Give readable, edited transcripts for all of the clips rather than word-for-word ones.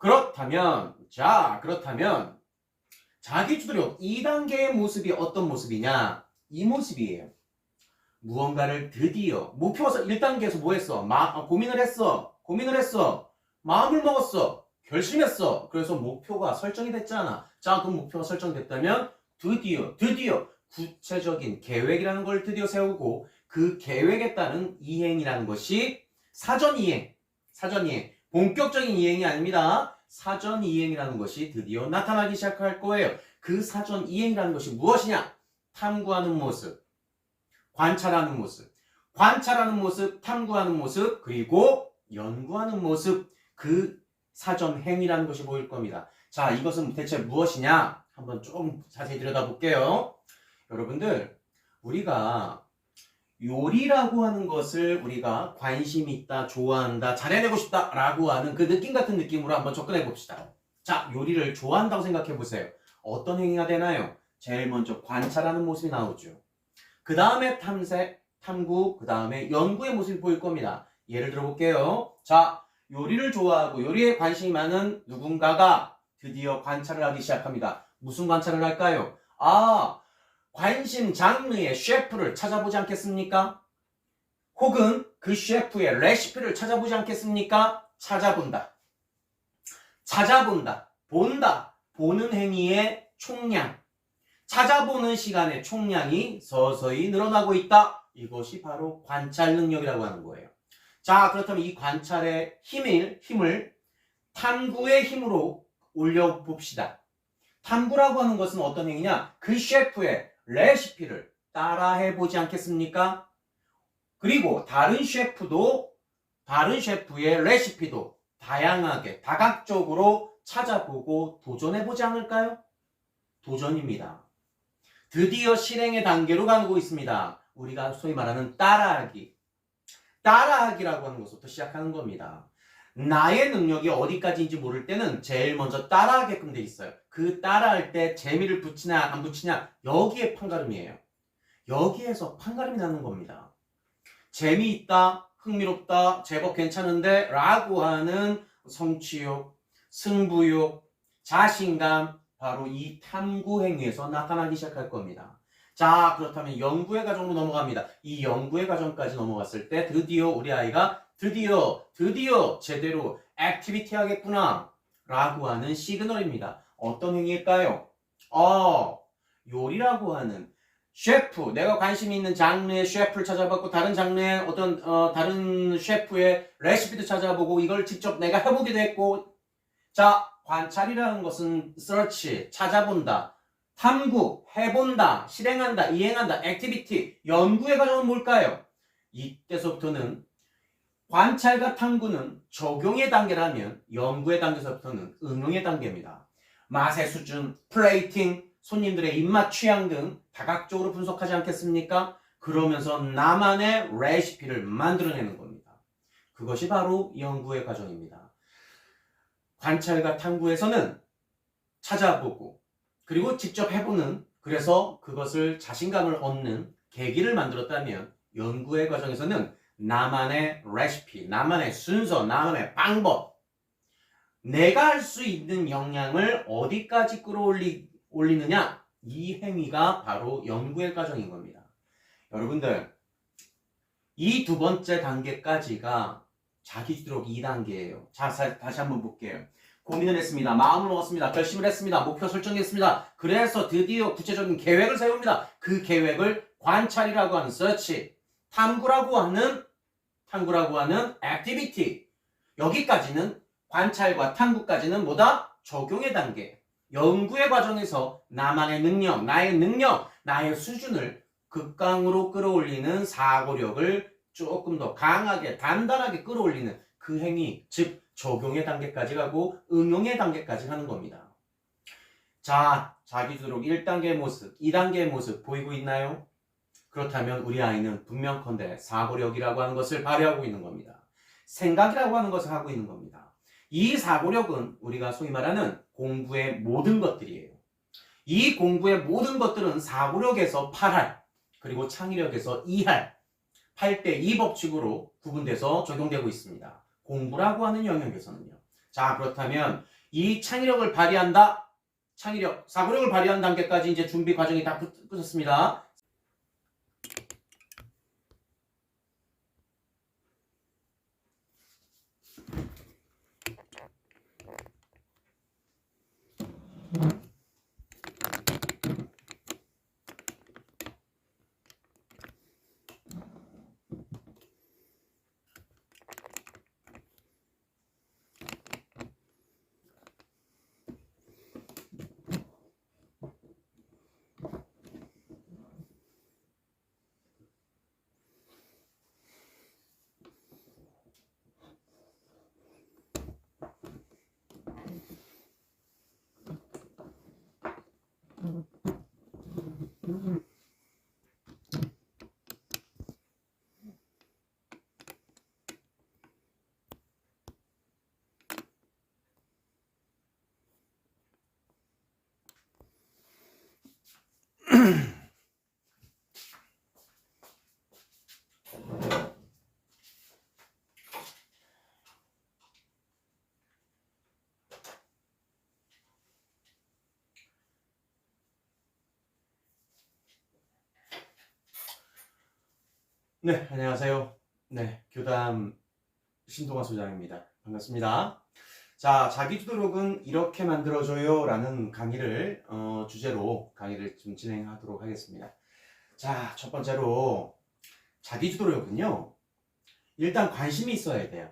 그렇다면 자기주도력 2단계의 모습이 어떤 모습이냐? 이 모습이에요. 무언가를 드디어 목표가 1단계에서 뭐 했어? 고민을 했어. 마음을 먹었어. 결심했어. 그래서 목표가 설정이 됐잖아. 자, 그럼 목표가 설정됐다면 드디어 구체적인 계획이라는 걸 드디어 세우고 그 계획에 따른 이행이라는 것이 사전 이행. 본격적인 이행이 아닙니다. 사전 이행이라는 것이 드디어 나타나기 시작할 거예요. 그 사전 이행이라는 것이 무엇이냐? 탐구하는 모습, 관찰하는 모습, 탐구하는 모습, 그리고 연구하는 모습, 그 사전 행위라는 것이 보일 겁니다. 자, 이것은 대체 무엇이냐? 한번 좀 자세히 들여다볼게요. 여러분들, 우리가 요리라고 하는 것을 우리가 관심 있다, 좋아한다, 잘해내고 싶다 라고 하는 그 느낌 같은 느낌으로 한번 접근해 봅시다. 자, 요리를 좋아한다고 생각해 보세요. 어떤 행위가 되나요? 제일 먼저 관찰하는 모습이 나오죠. 그 다음에 탐색, 탐구, 그 다음에 연구의 모습이 보일 겁니다. 예를 들어 볼게요. 자, 요리를 좋아하고 요리에 관심이 많은 누군가가 드디어 관찰을 하기 시작합니다. 무슨 관찰을 할까요? 관심 장르의 셰프를 찾아보지 않겠습니까? 혹은 그 셰프의 레시피를 찾아보지 않겠습니까? 찾아본다. 본다. 보는 행위의 총량. 찾아보는 시간의 총량이 서서히 늘어나고 있다. 이것이 바로 관찰 능력이라고 하는 거예요. 자, 그렇다면 이 관찰의 힘을 탐구의 힘으로 올려봅시다. 탐구라고 하는 것은 어떤 행위냐? 그 셰프의 레시피를 따라해보지 않겠습니까? 그리고 다른 셰프의 레시피도 다양하게, 다각적으로 찾아보고 도전해보지 않을까요? 도전입니다. 드디어 실행의 단계로 가고 있습니다. 우리가 소위 말하는 따라하기라고 하는 것부터 시작하는 겁니다. 나의 능력이 어디까지인지 모를 때는 제일 먼저 따라하게끔 돼 있어요. 그 따라할 때 재미를 붙이냐 안 붙이냐 여기에 판가름이에요. 여기에서 판가름이 나는 겁니다. 재미있다, 흥미롭다, 제법 괜찮은데 라고 하는 성취욕, 승부욕, 자신감, 바로 이 탐구 행위에서 나타나기 시작할 겁니다. 자, 그렇다면 연구의 과정으로 넘어갑니다. 이 연구의 과정까지 넘어갔을 때 드디어 우리 아이가 드디어 제대로 액티비티 하겠구나 라고 하는 시그널입니다. 어떤 행위일까요? 요리라고 하는 셰프, 내가 관심 있는 장르의 셰프를 찾아봤고 다른 장르의 다른 셰프의 레시피도 찾아보고 이걸 직접 내가 해보기도 했고. 자, 관찰이라는 것은 search, 찾아본다, 탐구, 해본다, 실행한다, 이행한다, 액티비티, 연구의 과정은 뭘까요? 이때서부터는 관찰과 탐구는 적용의 단계라면 연구의 단계에서부터는 응용의 단계입니다. 맛의 수준, 플레이팅, 손님들의 입맛 취향 등 다각적으로 분석하지 않겠습니까? 그러면서 나만의 레시피를 만들어내는 겁니다. 그것이 바로 연구의 과정입니다. 관찰과 탐구에서는 찾아보고 그리고 직접 해보는, 그래서 그것을 자신감을 얻는 계기를 만들었다면 연구의 과정에서는 나만의 레시피, 나만의 순서, 나만의 방법, 내가 할 수 있는 역량을 어디까지 끌어올리느냐, 이 행위가 바로 연구의 과정인 겁니다. 여러분들, 이 두 번째 단계까지가 자기주도력 2단계예요. 자, 다시 한번 볼게요. 고민을 했습니다. 마음을 먹었습니다. 결심을 했습니다. 목표 설정했습니다. 그래서 드디어 구체적인 계획을 세웁니다. 그 계획을 관찰이라고 하는 search, 탐구라고 하는 activity. 여기까지는 관찰과 탐구까지는 뭐다? 적용의 단계. 연구의 과정에서 나만의 능력, 나의 수준을 극강으로 끌어올리는 사고력을 조금 더 강하게, 단단하게 끌어올리는 그 행위, 즉 적용의 단계까지 가고 응용의 단계까지 가는 겁니다. 자, 자기주도력 1단계의 모습, 2단계의 모습 보이고 있나요? 그렇다면 우리 아이는 분명컨대 사고력이라고 하는 것을 발휘하고 있는 겁니다. 생각이라고 하는 것을 하고 있는 겁니다. 이 사고력은 우리가 소위 말하는 공부의 모든 것들이에요. 이 공부의 모든 것들은 사고력에서 8할, 그리고 창의력에서 2할, 8대2 법칙으로 구분돼서 적용되고 있습니다. 공부라고 하는 영역에서는요. 자, 그렇다면 이 창의력을 발휘한다. 창의력, 사고력을 발휘하는 단계까지 이제 준비 과정이 다 끝났습니다. 네, 안녕하세요. 네, 교담 신동아 소장입니다. 반갑습니다. 자, 자기주도록은 이렇게 만들어줘요 라는 강의를 주제로 강의를 좀 진행하도록 하겠습니다. 자, 첫 번째로 자기주도력은요, 일단 관심이 있어야 돼요.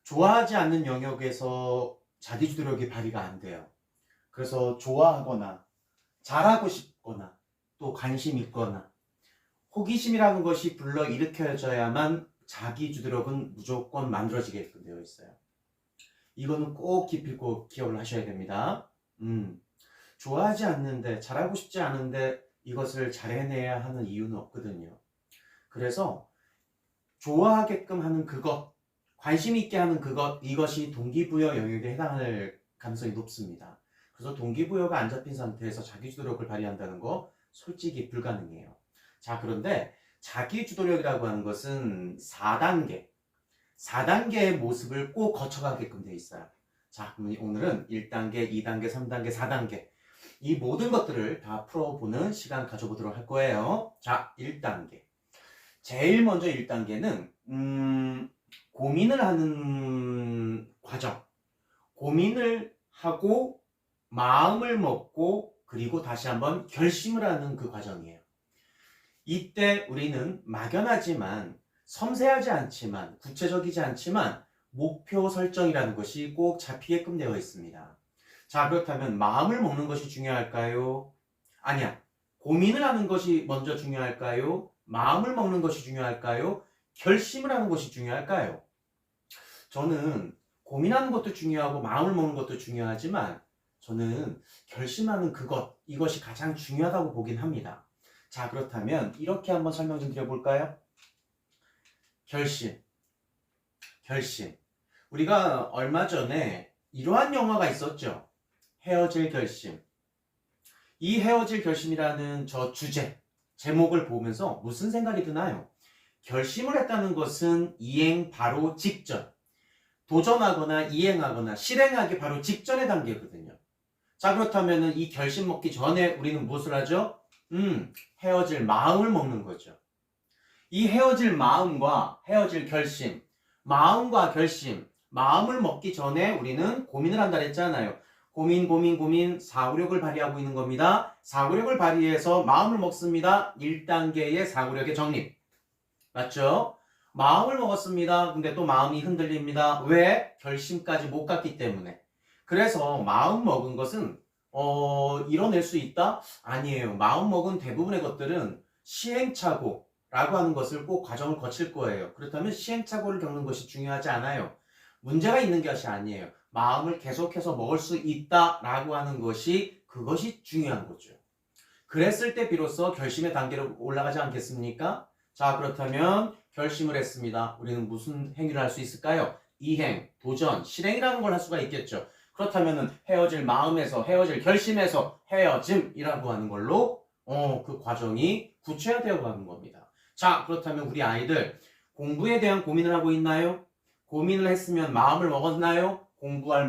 좋아하지 않는 영역에서 자기주도력이 발휘가 안 돼요. 그래서 좋아하거나 잘하고 싶거나 또 관심 있거나 호기심이라는 것이 불러일으켜져야만 자기주도력은 무조건 만들어지게끔 되어 있어요. 이거는 꼭 기필코 기억을 하셔야 됩니다. 좋아하지 않는데, 잘하고 싶지 않은데 이것을 잘해내야 하는 이유는 없거든요. 그래서 좋아하게끔 하는 그것, 관심 있게 하는 그것, 이것이 동기부여 영역에 해당할 가능성이 높습니다. 그래서 동기부여가 안 잡힌 상태에서 자기주도력을 발휘한다는 거 솔직히 불가능해요. 자, 그런데 자기주도력이라고 하는 것은 4단계의 모습을 꼭 거쳐가게끔 돼 있어요. 자, 그럼 오늘은 1단계, 2단계, 3단계, 4단계 이 모든 것들을 다 풀어보는 시간 가져보도록 할 거예요. 자, 1단계. 제일 먼저 1단계는 고민을 하는 과정. 고민을 하고 마음을 먹고 그리고 다시 한번 결심을 하는 그 과정이에요. 이때 우리는 막연하지만 섬세하지 않지만 구체적이지 않지만 목표 설정이라는 것이 꼭 잡히게끔 되어 있습니다. 자, 그렇다면 마음을 먹는 것이 중요할까요? 아니야. 고민을 하는 것이 먼저 중요할까요? 마음을 먹는 것이 중요할까요? 결심을 하는 것이 중요할까요? 저는 고민하는 것도 중요하고 마음을 먹는 것도 중요하지만 저는 결심하는 이것이 가장 중요하다고 보긴 합니다. 자, 그렇다면 이렇게 한번 설명 좀 드려볼까요? 결심. 우리가 얼마 전에 이러한 영화가 있었죠. 헤어질 결심. 이 헤어질 결심이라는 저 제목을 보면서 무슨 생각이 드나요? 결심을 했다는 것은 이행 바로 직전. 도전하거나 이행하거나 실행하기 바로 직전의 단계거든요. 자, 그렇다면 이 결심 먹기 전에 우리는 무엇을 하죠? 헤어질 마음을 먹는 거죠. 이 헤어질 마음과 헤어질 결심, 마음과 결심, 마음을 먹기 전에 우리는 고민을 한다 했잖아요. 고민, 사고력을 발휘하고 있는 겁니다. 사고력을 발휘해서 마음을 먹습니다. 1단계의 사고력의 정립. 맞죠? 마음을 먹었습니다. 근데 또 마음이 흔들립니다. 왜? 결심까지 못 갔기 때문에. 그래서 마음 먹은 것은 이뤄낼 수 있다? 아니에요. 마음먹은 대부분의 것들은 시행착오라고 하는 것을 꼭 과정을 거칠 거예요. 그렇다면 시행착오를 겪는 것이 중요하지 않아요. 문제가 있는 것이 아니에요. 마음을 계속해서 먹을 수 있다라고 하는 그것이 중요한 거죠. 그랬을 때 비로소 결심의 단계로 올라가지 않겠습니까? 자, 그렇다면 결심을 했습니다. 우리는 무슨 행위를 할 수 있을까요? 이행, 도전, 실행이라는 걸 할 수가 있겠죠. 그렇다면 헤어질 마음에서 헤어질 결심에서 헤어짐이라고 하는 걸로 그 과정이 구체화되어 가는 겁니다. 자, 그렇다면 우리 아이들 공부에 대한 고민을 하고 있나요? 고민을 했으면 마음을 먹었나요? 공부할